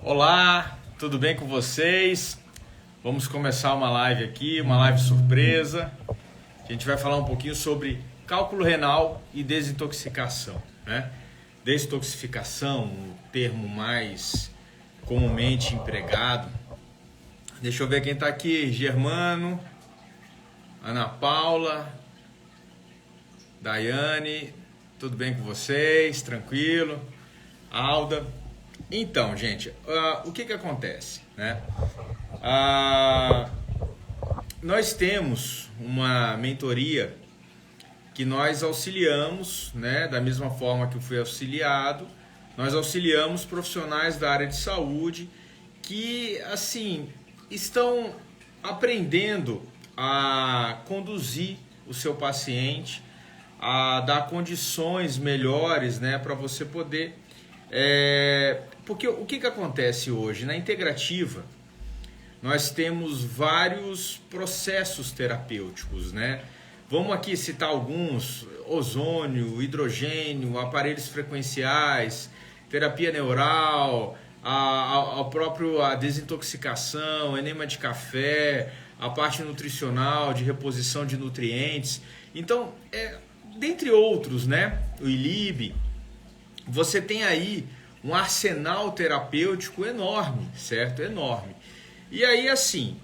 Olá, tudo bem com vocês? Vamos começar uma live aqui, uma live surpresa. A gente vai falar um pouquinho sobre cálculo renal e desintoxicação, né? Desintoxicação, o termo mais comumente empregado. Deixa eu ver quem está aqui. Germano, Ana Paula, Daiane, tudo bem com vocês? Tranquilo? Alda. Então, gente, o que acontece, né? Nós temos uma mentoria que nós auxiliamos, né? Da mesma forma que eu fui auxiliado, nós auxiliamos profissionais da área de saúde que, assim, estão aprendendo a conduzir o seu paciente, a dar condições melhores, né? Para você poder... Porque o que acontece hoje? Na integrativa, nós temos vários processos terapêuticos, né? Vamos aqui citar alguns: ozônio, hidrogênio, aparelhos frequenciais, terapia neural, a desintoxicação, enema de café, a parte nutricional, de reposição de nutrientes. Então, dentre outros, né? O ILIB. Você tem aí um arsenal terapêutico enorme, certo? Enorme. E aí, assim,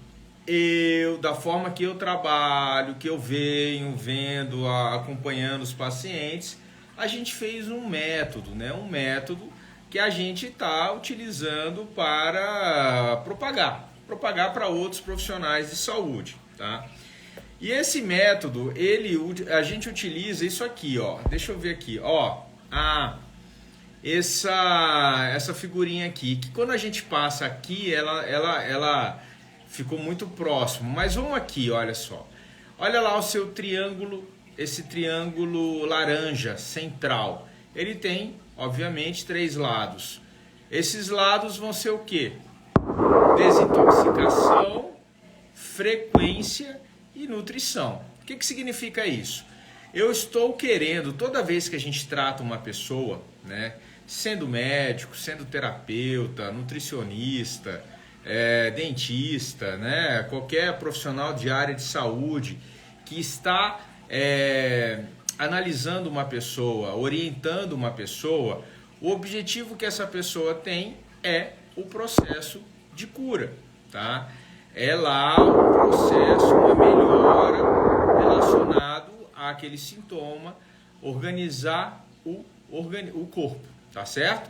da forma que eu trabalho, que eu venho vendo, acompanhando os pacientes, a gente fez um método, né? Um método que a gente está utilizando para propagar para outros profissionais de saúde, tá? E esse método, a gente utiliza isso aqui, ó. Deixa eu ver aqui, ó. Essa figurinha aqui, que quando a gente passa aqui, ela ficou muito próximo. Mas vamos aqui, olha só. Olha lá o seu triângulo, esse triângulo laranja central. Ele tem, obviamente, 3 lados. Esses lados vão ser o quê? Desintoxicação, frequência e nutrição. O que significa isso? Eu estou querendo, toda vez que a gente trata uma pessoa, né, sendo médico, sendo terapeuta, nutricionista, dentista, né, qualquer profissional de área de saúde que está analisando uma pessoa, orientando uma pessoa, o objetivo que essa pessoa tem é o processo de cura, tá? É lá o processo, uma melhora relacionado àquele sintoma, organizar o corpo, tá certo?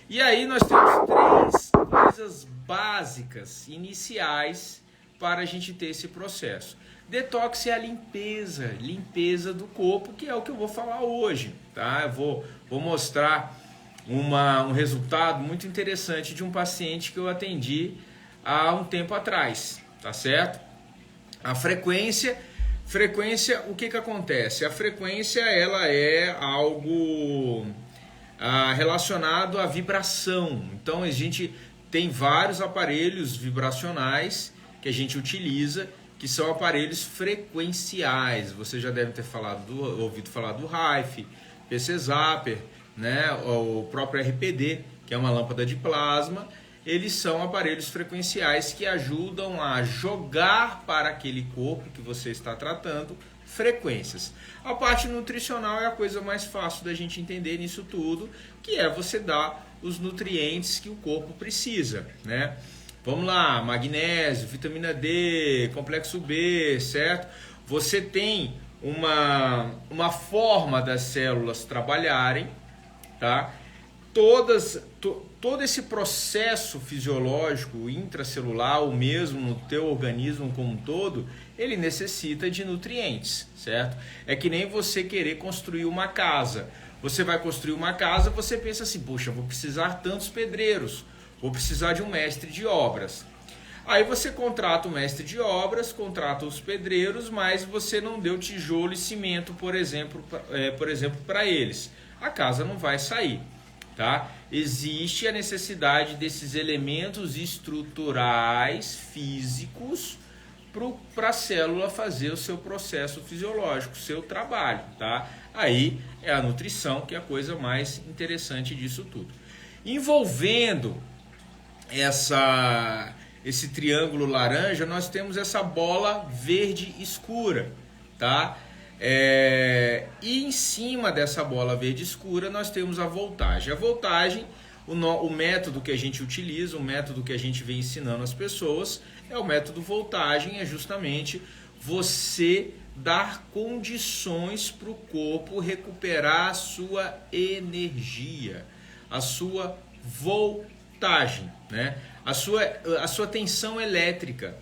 E aí nós temos 3 coisas básicas, iniciais, para a gente ter esse processo. Detox é a limpeza do corpo, que é o que eu vou falar hoje, tá? Eu vou mostrar um resultado muito interessante de um paciente que eu atendi há um tempo atrás, tá certo? A frequência, o que acontece? A frequência, ela é algo relacionado à vibração. Então a gente tem vários aparelhos vibracionais que a gente utiliza, que são aparelhos frequenciais. Você já deve ter ouvido falar do Rife, PC Zapper, né? O próprio RPD, que é uma lâmpada de plasma. Eles são aparelhos frequenciais que ajudam a jogar para aquele corpo que você está tratando frequências. A parte nutricional é a coisa mais fácil da gente entender nisso tudo, que é você dar os nutrientes que o corpo precisa, né? Vamos lá: magnésio, vitamina D, complexo B, certo? Você tem uma forma das células trabalharem, tá? Todo esse processo fisiológico intracelular, ou mesmo no teu organismo como um todo, ele necessita de nutrientes, certo? É que nem você querer construir uma casa. Você vai construir uma casa, você pensa assim: poxa, vou precisar tantos pedreiros, vou precisar de um mestre de obras. Aí você contrata o mestre de obras, contrata os pedreiros, mas você não deu tijolo e cimento, por exemplo, para eles. A casa não vai sair, tá? Existe a necessidade desses elementos estruturais, físicos, para a célula fazer o seu processo fisiológico, o seu trabalho, tá? Aí é a nutrição, que é a coisa mais interessante disso tudo. Envolvendo esse triângulo laranja, nós temos essa bola verde escura, tá? E em cima dessa bola verde escura nós temos a voltagem. A voltagem, o método que a gente utiliza, o método que a gente vem ensinando as pessoas, é o método voltagem, é justamente você dar condições para o corpo recuperar a sua energia, a sua voltagem, né? A sua tensão elétrica.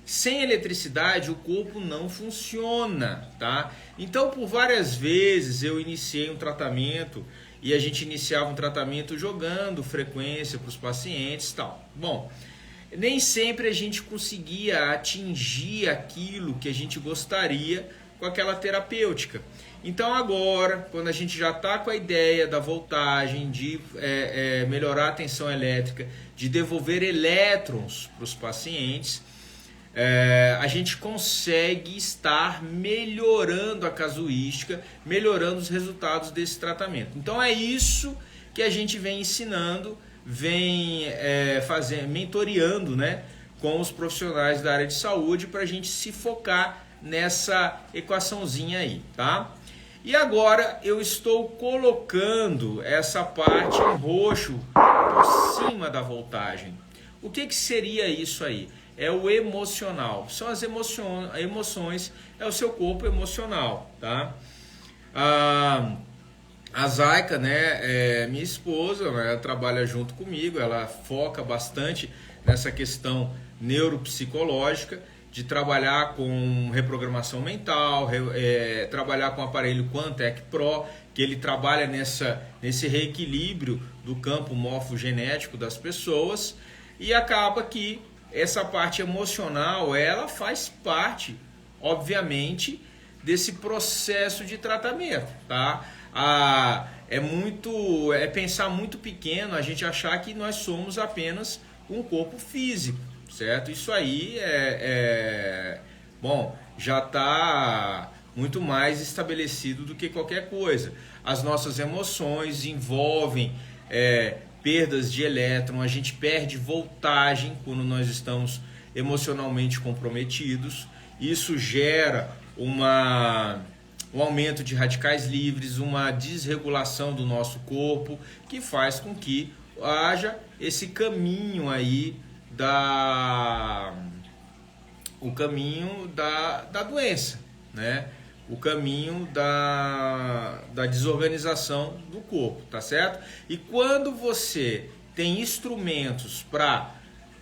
Sem eletricidade o corpo não funciona, tá? Então, por várias vezes eu iniciei um tratamento e a gente iniciava um tratamento jogando frequência para os pacientes e tal. Bom, nem sempre a gente conseguia atingir aquilo que a gente gostaria com aquela terapêutica. Então agora, quando a gente já está com a ideia da voltagem, de melhorar a tensão elétrica, de devolver elétrons para os pacientes, a gente consegue estar melhorando a casuística, melhorando os resultados desse tratamento. Então é isso que a gente vem ensinando, vem mentoreando, né, com os profissionais da área de saúde para a gente se focar nessa equaçãozinha aí, tá? E agora eu estou colocando essa parte em roxo por cima da voltagem. O que seria isso aí? É o emocional. São as emoções, é o seu corpo emocional, tá? A Zaika, né, minha esposa, ela trabalha junto comigo, ela foca bastante nessa questão neuropsicológica, de trabalhar com reprogramação mental, trabalhar com o aparelho Quantec Pro, que ele trabalha nesse reequilíbrio do campo morfogenético das pessoas, e acaba que essa parte emocional, ela faz parte, obviamente, desse processo de tratamento, tá? É pensar muito pequeno a gente achar que nós somos apenas um corpo físico, certo? Isso aí bom, já está muito mais estabelecido do que qualquer coisa. As nossas emoções envolvem perdas de elétron, a gente perde voltagem quando nós estamos emocionalmente comprometidos. Isso gera um aumento de radicais livres, uma desregulação do nosso corpo, que faz com que haja esse caminho aí da doença, né? O caminho da desorganização do corpo, tá certo? E quando você tem instrumentos para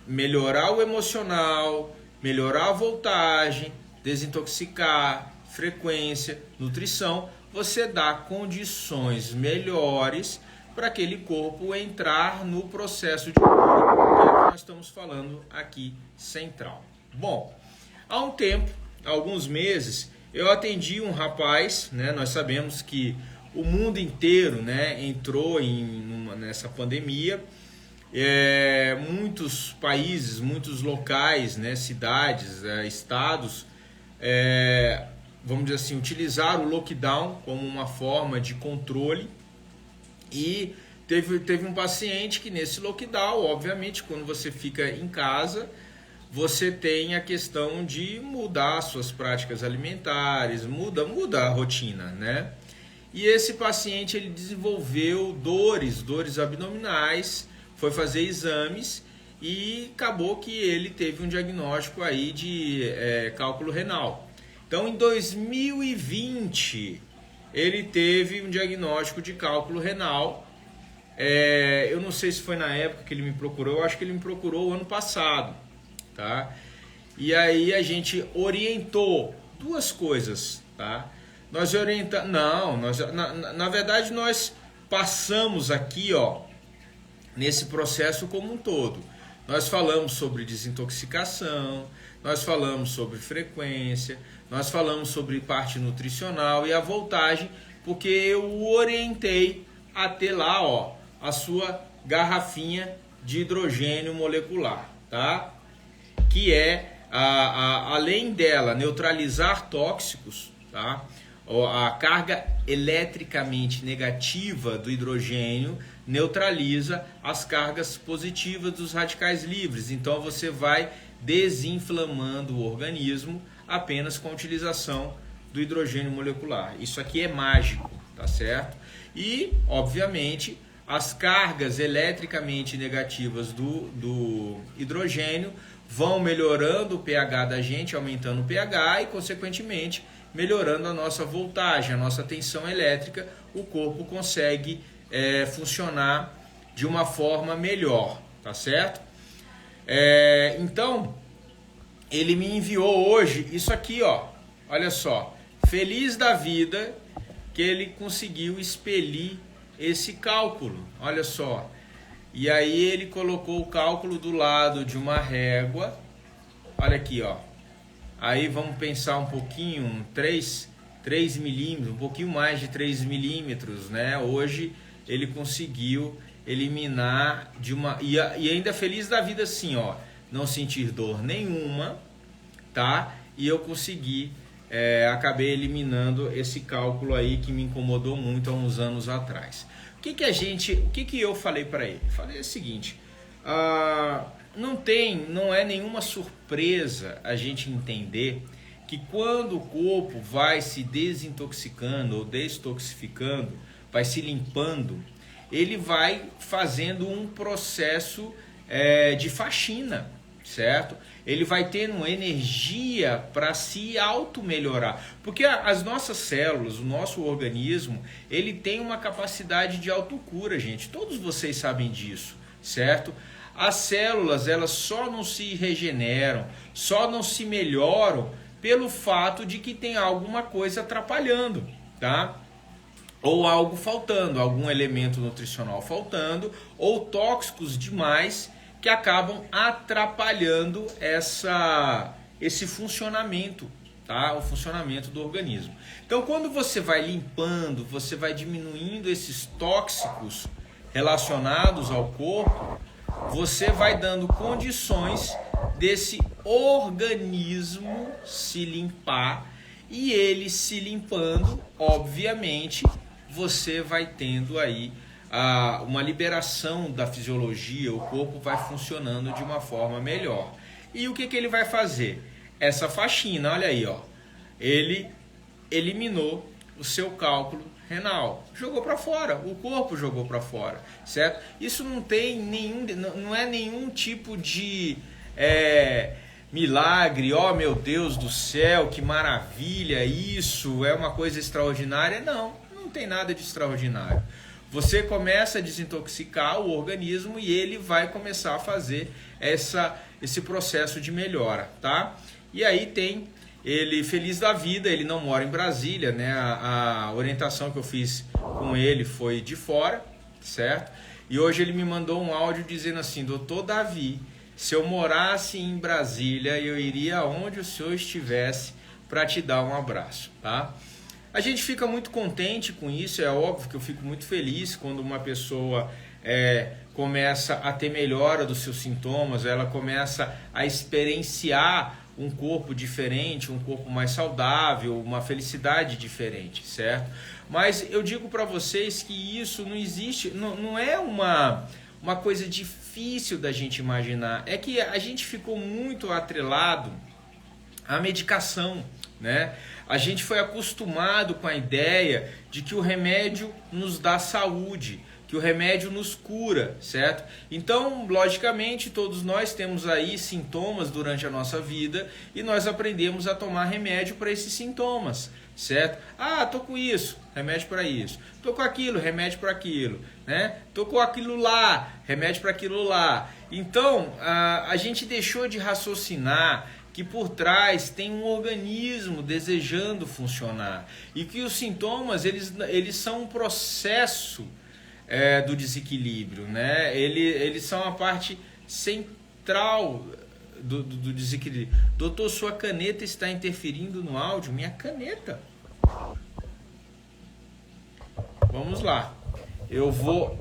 melhorar o emocional, melhorar a voltagem, desintoxicar, frequência, nutrição, você dá condições melhores para aquele corpo entrar no processo de cura, que é o que nós estamos falando aqui central. Bom, há um tempo, há alguns meses, eu atendi um rapaz, né? Nós sabemos que o mundo inteiro, né, entrou nessa pandemia. Muitos países, muitos locais, né, cidades, estados, vamos dizer assim, utilizaram o lockdown como uma forma de controle. E teve um paciente que nesse lockdown, obviamente, quando você fica em casa, você tem a questão de mudar suas práticas alimentares, muda a rotina, né? E esse paciente, ele desenvolveu dores abdominais, foi fazer exames e acabou que ele teve um diagnóstico aí de cálculo renal. Então, em 2020, ele teve um diagnóstico de cálculo renal. Eu não sei se foi na época que ele me procurou, eu acho que ele me procurou o ano passado, tá? E aí a gente orientou duas coisas, tá? Nós orientamos, na verdade nós passamos aqui, ó, nesse processo como um todo. Nós falamos sobre desintoxicação, nós falamos sobre frequência, nós falamos sobre parte nutricional e a voltagem, porque eu o orientei a ter lá, ó, a sua garrafinha de hidrogênio molecular, tá? Que além dela neutralizar tóxicos, tá? A carga eletricamente negativa do hidrogênio neutraliza as cargas positivas dos radicais livres. Então você vai desinflamando o organismo apenas com a utilização do hidrogênio molecular. Isso aqui é mágico, tá certo? E, obviamente, as cargas eletricamente negativas do hidrogênio vão melhorando o pH da gente, aumentando o pH e, consequentemente, melhorando a nossa voltagem, a nossa tensão elétrica. O corpo consegue funcionar de uma forma melhor, tá certo? Então, ele me enviou hoje isso aqui, ó. Olha só, feliz da vida que ele conseguiu expelir esse cálculo. Olha só. E aí ele colocou o cálculo do lado de uma régua. Olha aqui, ó. Aí vamos pensar um pouquinho, 3 milímetros, um pouquinho mais de 3 milímetros, né? Hoje ele conseguiu eliminar de uma... E ainda feliz da vida assim, ó. Não sentir dor nenhuma, tá? E eu consegui, acabei eliminando esse cálculo aí que me incomodou muito há uns anos atrás. O que eu falei para ele? Falei o seguinte, não é nenhuma surpresa a gente entender que quando o corpo vai se desintoxicando ou destoxificando, vai se limpando, ele vai fazendo um processo de faxina, certo? Ele vai tendo energia para se auto-melhorar. Porque as nossas células, o nosso organismo, ele tem uma capacidade de autocura, gente. Todos vocês sabem disso, certo? As células, elas só não se regeneram, só não se melhoram pelo fato de que tem alguma coisa atrapalhando, tá? Ou algo faltando, algum elemento nutricional faltando, ou tóxicos demais que acabam atrapalhando esse funcionamento, tá? O funcionamento do organismo. Então, quando você vai limpando, você vai diminuindo esses tóxicos relacionados ao corpo, você vai dando condições desse organismo se limpar, e ele se limpando, obviamente, você vai tendo aí uma liberação da fisiologia, o corpo vai funcionando de uma forma melhor. E o que ele vai fazer? Essa faxina, olha aí, ó. Ele eliminou o seu cálculo renal, jogou para fora, o corpo jogou para fora, certo? Isso não é nenhum tipo de milagre, ó meu Deus do céu, que maravilha, isso é uma coisa extraordinária. Não tem nada de extraordinário. Você começa a desintoxicar o organismo e ele vai começar a fazer esse processo de melhora, tá? E aí tem ele feliz da vida, ele não mora em Brasília, né? A orientação que eu fiz com ele foi de fora, certo? E hoje ele me mandou um áudio dizendo assim: Doutor Davi, se eu morasse em Brasília, eu iria onde o senhor estivesse para te dar um abraço, tá? A gente fica muito contente com isso, é óbvio que eu fico muito feliz quando uma pessoa começa a ter melhora dos seus sintomas, ela começa a experienciar um corpo diferente, um corpo mais saudável, uma felicidade diferente, certo? Mas eu digo para vocês que isso não existe, não é uma coisa difícil da gente imaginar, é que a gente ficou muito atrelado à medicação, né? A gente foi acostumado com a ideia de que o remédio nos dá saúde, que o remédio nos cura, certo? Então, logicamente, todos nós temos aí sintomas durante a nossa vida e nós aprendemos a tomar remédio para esses sintomas, certo? Ah, tô com isso, remédio para isso. Tô com aquilo, remédio para aquilo, né? Tô com aquilo lá, remédio para aquilo lá. Então, a gente deixou de raciocinar que por trás tem um organismo desejando funcionar e que os sintomas eles são um processo do desequilíbrio, né? Eles são a parte central do desequilíbrio. Doutor, sua caneta está interferindo no áudio? Minha caneta. Vamos lá. Eu vou...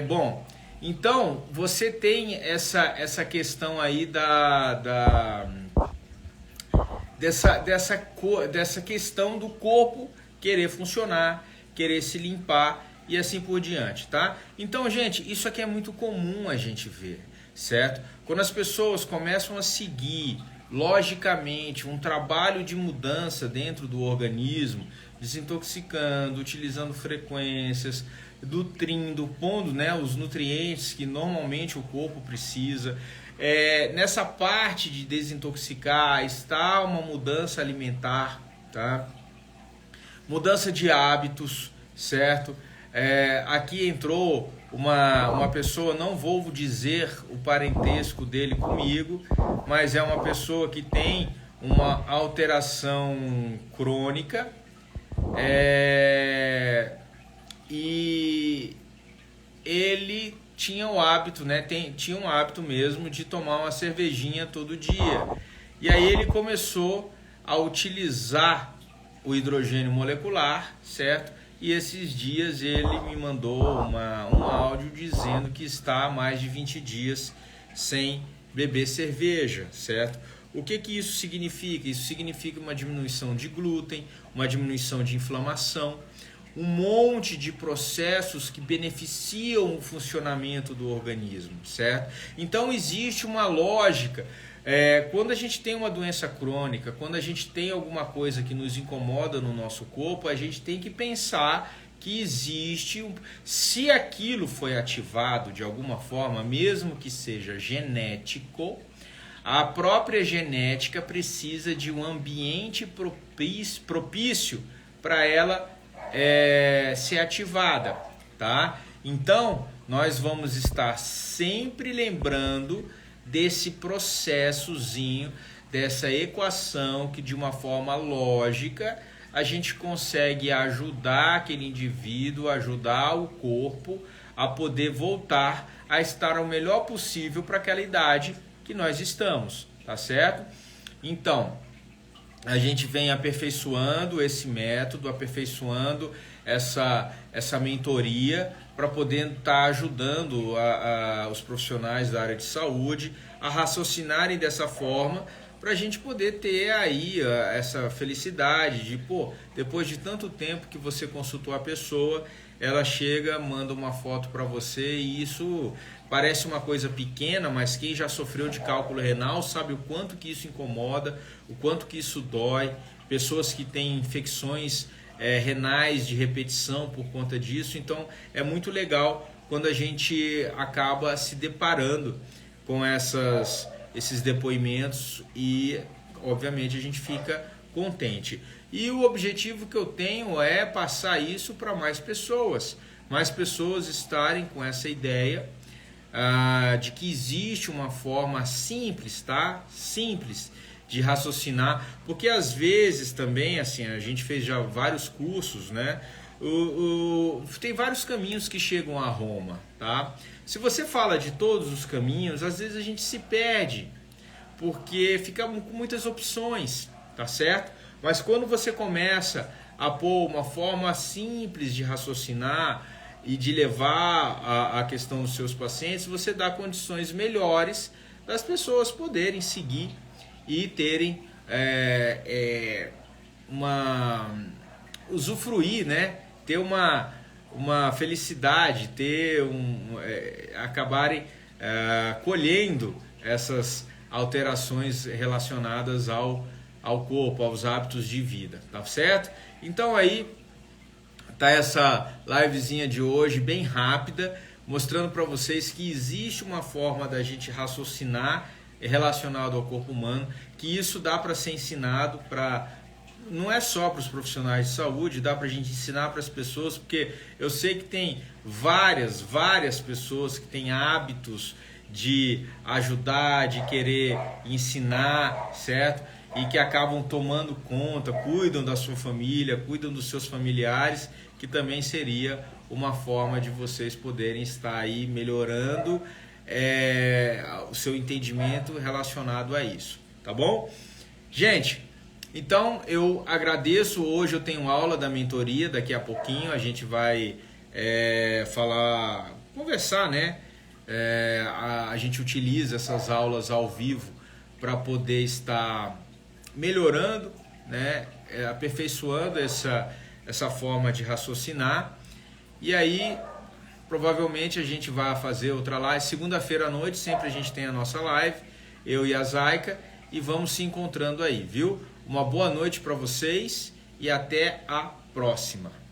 Bom... Então, você tem essa questão aí dessa questão do corpo querer funcionar, querer se limpar e assim por diante, tá? Então, gente, isso aqui é muito comum a gente ver, certo? Quando as pessoas começam a seguir logicamente um trabalho de mudança dentro do organismo, desintoxicando, utilizando frequências, nutrindo, pondo, né, os nutrientes que normalmente o corpo precisa. Nessa parte de desintoxicar está uma mudança alimentar, tá? Mudança de hábitos, certo? Aqui entrou uma pessoa, não vou dizer o parentesco dele comigo, mas é uma pessoa que tem uma alteração crônica, e ele tinha o hábito, né? Tinha um hábito mesmo de tomar uma cervejinha todo dia. E aí ele começou a utilizar o hidrogênio molecular, certo? E esses dias ele me mandou um áudio dizendo que está há mais de 20 dias sem beber cerveja, certo? O que isso significa? Isso significa uma diminuição de glúten, uma diminuição de inflamação, um monte de processos que beneficiam o funcionamento do organismo, certo? Então existe uma lógica. Quando a gente tem uma doença crônica, quando a gente tem alguma coisa que nos incomoda no nosso corpo, a gente tem que pensar que existe, se aquilo foi ativado de alguma forma, mesmo que seja genético, a própria genética precisa de um ambiente propício para ela ser ativada, tá? Então, nós vamos estar sempre lembrando desse processozinho, dessa equação que de uma forma lógica a gente consegue ajudar aquele indivíduo, ajudar o corpo a poder voltar a estar o melhor possível para aquela idade que nós estamos, tá certo? Então, a gente vem aperfeiçoando esse método, aperfeiçoando essa mentoria para poder estar ajudando os profissionais da área de saúde a raciocinarem dessa forma, para a gente poder ter aí essa felicidade de, depois de tanto tempo que você consultou a pessoa, ela chega, manda uma foto para você, e isso parece uma coisa pequena, mas quem já sofreu de cálculo renal sabe o quanto que isso incomoda, o quanto que isso dói. Pessoas que têm infecções renais de repetição por conta disso. Então é muito legal quando a gente acaba se deparando com esses depoimentos e obviamente a gente fica contente. E o objetivo que eu tenho é passar isso para mais pessoas estarem com essa ideia de que existe uma forma simples, tá? Simples de raciocinar, porque às vezes também, assim, a gente fez já vários cursos, né? Tem vários caminhos que chegam a Roma, tá? Se você fala de todos os caminhos, às vezes a gente se perde, porque fica com muitas opções, tá certo? Mas quando você começa a pôr uma forma simples de raciocinar e de levar a questão dos seus pacientes, você dá condições melhores das pessoas poderem seguir e terem usufruir, né? Ter uma felicidade, acabarem colhendo essas alterações relacionadas ao corpo, aos hábitos de vida, tá certo? Então aí tá essa livezinha de hoje bem rápida, mostrando para vocês que existe uma forma da gente raciocinar relacionado ao corpo humano, que isso dá para ser ensinado não é só para os profissionais de saúde, dá para a gente ensinar para as pessoas, porque eu sei que tem várias pessoas que têm hábitos de ajudar, de querer ensinar, certo? E que acabam tomando conta, cuidam da sua família, cuidam dos seus familiares, que também seria uma forma de vocês poderem estar aí melhorando o seu entendimento relacionado a isso, tá bom? Gente, então eu agradeço. Hoje eu tenho aula da mentoria, daqui a pouquinho a gente vai conversar, né? A gente utiliza essas aulas ao vivo para poder estar melhorando, né? Aperfeiçoando essa forma de raciocinar. E aí, provavelmente a gente vai fazer outra live. Segunda-feira à noite, sempre a gente tem a nossa live, eu e a Zaika, e vamos se encontrando aí, viu? Uma boa noite para vocês e até a próxima.